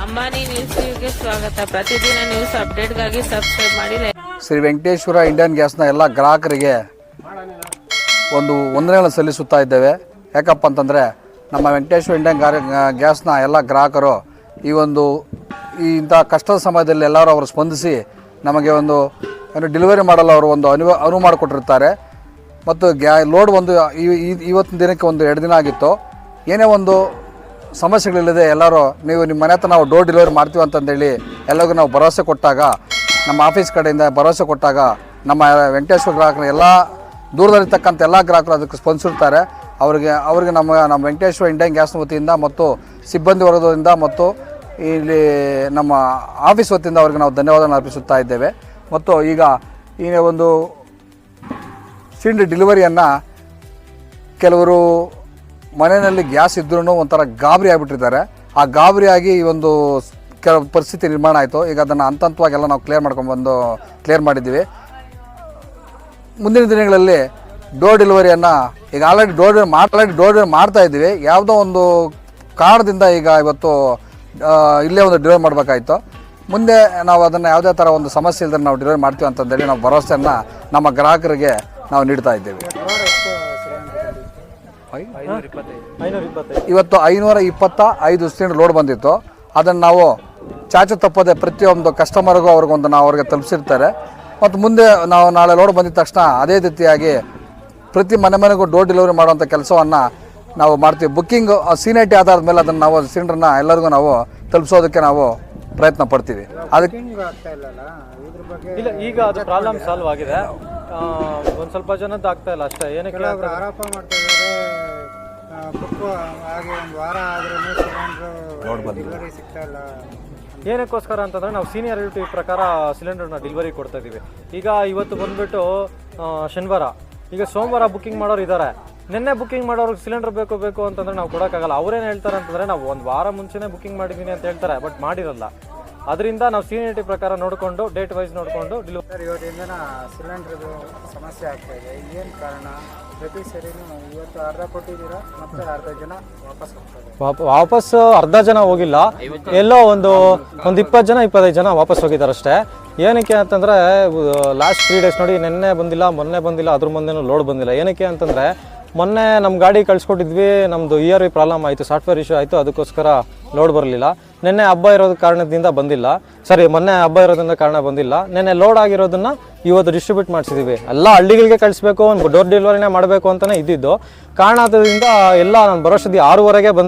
ಅಂಬಾನಿ ನ್ಯೂಸ್ಗೆ ಸ್ವಾಗತ. ಪ್ರತಿದಿನ ನ್ಯೂಸ್ ಅಪ್ಡೇಟ್ಗಾಗಿ ಸಬ್ಸ್ಕ್ರೈಬ್ ಮಾಡಿ. ಶ್ರೀ ವೆಂಕಟೇಶ್ವರ ಇಂಡಿಯನ್ ಗ್ಯಾಸ್ನ ಎಲ್ಲ ಗ್ರಾಹಕರಿಗೆ ಒಂದು ವಂದನೆಗಳನ್ನು ಸಲ್ಲಿಸುತ್ತಾ ಇದ್ದೇವೆ. ಯಾಕಪ್ಪ ಅಂತಂದರೆ ನಮ್ಮ ವೆಂಕಟೇಶ್ವರ ಇಂಡಿಯನ್ ಗ್ಯಾಸ್ನ ಎಲ್ಲ ಗ್ರಾಹಕರು ಇಂಥ ಕಷ್ಟದ ಸಮಯದಲ್ಲಿ ಎಲ್ಲರೂ ಅವರು ಸ್ಪಂದಿಸಿ ನಮಗೆ ಒಂದು ಡೆಲಿವರಿ ಮಾಡಲು ಅವರು ಒಂದು ಅನುವು ಮಾಡಿಕೊಟ್ಟಿರ್ತಾರೆ. ಮತ್ತು ಲೋಡ್ ಇವತ್ತಿನ ದಿನಕ್ಕೆ 2 ದಿನ ಆಗಿತ್ತು. ಏನೇ ಒಂದು ಸಮಸ್ಯೆಗಳಿಲ್ಲದೆ ಎಲ್ಲರೂ ನೀವು ನಿಮ್ಮ ಮನೆ ಹತ್ರ ನಾವು ಡೋರ್ ಡೆಲಿವರಿ ಮಾಡ್ತೀವಿ ಅಂತಂದೇಳಿ ಎಲ್ಲರಿಗೂ ನಾವು ಭರವಸೆ ಕೊಟ್ಟಾಗ, ನಮ್ಮ ಆಫೀಸ್ ಕಡೆಯಿಂದ ಭರವಸೆ ಕೊಟ್ಟಾಗ ನಮ್ಮ ವೆಂಕಟೇಶ್ವರ ಗ್ರಾಹಕರು ಎಲ್ಲ ದೂರದಲ್ಲಿರ್ತಕ್ಕಂಥ ಎಲ್ಲ ಗ್ರಾಹಕರು ಅದಕ್ಕೆ ಸ್ಪಂದಿಸಿರ್ತಾರೆ. ಅವರಿಗೆ ನಮ್ಮ ವೆಂಕಟೇಶ್ವರ ಇಂಡಿಯನ್ ಗ್ಯಾಸ್ನ ವತಿಯಿಂದ ಮತ್ತು ಸಿಬ್ಬಂದಿ ವರ್ಗದಿಂದ ಮತ್ತು ಇಲ್ಲಿ ನಮ್ಮ ಆಫೀಸ್ ವತಿಯಿಂದ ಅವರಿಗೆ ನಾವು ಧನ್ಯವಾದವನ್ನು ಅರ್ಪಿಸುತ್ತಾ ಇದ್ದೇವೆ. ಮತ್ತು ಈಗ ಈ ಒಂದು ಸಿಲಿಂಡರ್ ಡೆಲಿವರಿಯನ್ನು ಕೆಲವರು ಮನೆಯಲ್ಲಿ ಗ್ಯಾಸ್ ಇದ್ರೂ ಒಂಥರ ಗಾಬರಿ ಆಗಿಬಿಟ್ಟಿದ್ದಾರೆ. ಆ ಗಾಬರಿಯಾಗಿ ಈ ಒಂದು ಕೆಲವು ಪರಿಸ್ಥಿತಿ ನಿರ್ಮಾಣ ಆಯಿತು. ಈಗ ಅದನ್ನು ಹಂತವಾಗಿ ನಾವು ಕ್ಲಿಯರ್ ಮಾಡಿದ್ದೀವಿ. ಮುಂದಿನ ದಿನಗಳಲ್ಲಿ ಡೋರ್ ಡೆಲಿವರಿಯನ್ನು ಈಗ ಆಲ್ರೆಡಿ ಡೋರ್ ಡೆಲಿವರಿ ಮಾಡ್ತಾ ಇದ್ದೀವಿ. ಯಾವುದೋ ಒಂದು ಕಾರಣದಿಂದ ಈಗ ಇವತ್ತು ಇಲ್ಲೇ ಒಂದು ಡೆಲಿವರಿ ಮಾಡಬೇಕಾಯಿತು. ಮುಂದೆ ನಾವು ಅದನ್ನು ಯಾವುದೇ ಥರ ಒಂದು ಸಮಸ್ಯೆ ಇಲ್ಲದೆ ನಾವು ಡೆಲಿವರಿ ಮಾಡ್ತೀವಿ ಅಂತಂದೇಳಿ ನಾವು ಭರವಸೆಯನ್ನು ನಮ್ಮ ಗ್ರಾಹಕರಿಗೆ ನಾವು ನೀಡ್ತಾ ಇದ್ದೇವೆ. ಇವತ್ತು 525 ಸಿಲಿಂಡರ್ ಲೋಡ್ ಬಂದಿತ್ತು. ಅದನ್ನು ನಾವು ಚಾಚು ತಪ್ಪದೆ ಪ್ರತಿಯೊಂದು ಕಸ್ಟಮರ್ಗೂ ಅವ್ರಿಗೆ ತಲುಪಿಸಿರ್ತಾರೆ. ಮತ್ತು ಮುಂದೆ ನಾವು ನಾಳೆ ಲೋಡ್ ಬಂದಿದ ತಕ್ಷಣ ಅದೇ ರೀತಿಯಾಗಿ ಪ್ರತಿ ಮನೆಗೂ ಡೋರ್ ಡೆಲಿವರಿ ಮಾಡುವಂಥ ಕೆಲಸವನ್ನು ನಾವು ಮಾಡ್ತೀವಿ. ಬುಕ್ಕಿಂಗ್ ಸೀನಿಯಾರಿಟಿ ಆಧಾರದ ಮೇಲೆ ಅದನ್ನು ನಾವು ಸಿಲಿಂಡರ್ನ ಎಲ್ಲರಿಗೂ ನಾವು ತಲುಪಿಸೋದಕ್ಕೆ ನಾವು ಪ್ರಯತ್ನ ಪಡ್ತೀವಿ. ಅದಕ್ಕೆ ಇಲ್ಲ, ಈಗ ಅದು ಪ್ರಾಬ್ಲಮ್ ಸಾಲ್ವ್ ಆಗಿದೆ. ಒಂದು ಸ್ವಲ್ಪ ಜನದ್ದು ಆಗ್ತಾ ಇಲ್ಲ ಅಷ್ಟೇ. ಏನಕ್ಕೆ ಆರೋಪ ಮಾಡ್ತಿದ್ದಾರೆ, ಬುಕ್ ಆಗಿ 1 ವಾರ ಆದ್ರೂ ಸಿಲಿಂಡರ್ ಡೆಲಿವರಿ ಸಿಗ್ತಾ ಇಲ್ಲ. ಏನಕ್ಕೋಸ್ಕರ ಅಂತಂದರೆ ನಾವು ಸೀನಿಯಾರಿಟಿ ಪ್ರಕಾರ ಸಿಲಿಂಡರ್ನ ಡೆಲಿವರಿ ಕೊಡ್ತಾ ಇದ್ದೀವಿ. ಈಗ ಇವತ್ತು ಬಂದುಬಿಟ್ಟು ಶನಿವಾರ, ಈಗ ಸೋಮವಾರ ಬುಕ್ಕಿಂಗ್ ಮಾಡೋರು ಇದ್ದಾರೆ. ನಿನ್ನೆ ಬುಕ್ಕಿಂಗ್ ಮಾಡೋರಿಗೆ ಸಿಲಿಂಡರ್ ಬೇಕು ಅಂತಂದರೆ ನಾವು ಕೊಡೋಕ್ಕಾಗಲ್ಲ. ಅವರೇನು ಹೇಳ್ತಾರೆ ಅಂತಂದರೆ ನಾವು 1 ವಾರ ಮುಂಚೆನೇ ಬುಕ್ಕಿಂಗ್ ಮಾಡಿದ್ದೀನಿ ಅಂತ ಹೇಳ್ತಾರೆ, ಬಟ್ ಮಾಡಿರಲ್ಲ. ಅದರಿಂದ ನಾವು ಸೀನಿಯಾರಿಟಿ ಪ್ರಕಾರ ನೋಡಿಕೊಂಡು ಡೇಟ್ ವೈಸ್ ನೋಡಿಕೊಂಡು ಡೆಲಿವರಿ. ಇವತ್ತಿಂದ ಸಿಲಿಂಡರ್ದು ಸಮಸ್ಯೆ ಆಗ್ತಾ ಇದೆ. ಏನು ಕಾರಣ? ಪ್ರತಿ ಸರಿನೂ ಇವತ್ತು ಅರ್ಧ ಕೊಟ್ಟಿದ್ದೀರಾ, ಮತ್ತೆ ಅರ್ಧ ಜನ ವಾಪಸ್ ಹೋಗ್ತಾರೆ. ವಾಪಸ್ ಅರ್ಧ ಜನ ಹೋಗಿಲ್ಲ, ಎಲ್ಲೋ ಒಂದು 20 ಜನ 25 ಜನ ವಾಪಸ್ ಹೋಗಿದ್ದಾರೆ ಅಷ್ಟೇ. ಏನಕ್ಕೆ ಅಂತಂದರೆ ಲಾಸ್ಟ್ 3 ಡೇಸ್ ನೋಡಿ, ನಿನ್ನೆ ಬಂದಿಲ್ಲ, ಮೊನ್ನೆ ಬಂದಿಲ್ಲ, ಅದ್ರ ಮುಂದೆನೂ ಲೋಡ್ ಬಂದಿಲ್ಲ. ಏನಕ್ಕೆ ಅಂತಂದರೆ ಮೊನ್ನೆ ನಮ್ಮ ಗಾಡಿ ಕಳಿಸ್ಕೊಟ್ಟಿದ್ವಿ, ನಮ್ಮದು ERV ಪ್ರಾಬ್ಲಮ್ ಆಯಿತು, ಸಾಫ್ಟ್ವೇರ್ ಇಶ್ಯೂ ಆಯಿತು, ಅದಕ್ಕೋಸ್ಕರ ಲೋಡ್ ಬರಲಿಲ್ಲ. ನಿನ್ನೆ ಹಬ್ಬ ಇರೋದು ಕಾರಣದಿಂದ ಬಂದಿಲ್ಲ. ಮೊನ್ನೆ ಹಬ್ಬ ಇರೋದ್ರಿಂದ ಕಾರಣ ಬಂದಿಲ್ಲ. ನಿನ್ನೆ ಲೋಡ್ ಆಗಿರೋದನ್ನು ಇವತ್ತು ಡಿಸ್ಟ್ರಿಬ್ಯೂಟ್ ಮಾಡಿಸಿದ್ದೀವಿ. ಎಲ್ಲ ಹಳ್ಳಿಗಳಿಗೆ ಕಳಿಸ್ಬೇಕು, ಒಂದು ಡೋರ್ ಡೆಲಿವರಿನೇ ಮಾಡಬೇಕು ಅಂತಲೇ ಇದ್ದಿದ್ದು. ಕಾರಣದಿಂದ ಎಲ್ಲ ನಾನು ಬರೋಷ್ಟೊತ್ತಿಗೆ 6:30ಗೆ ಬಂದು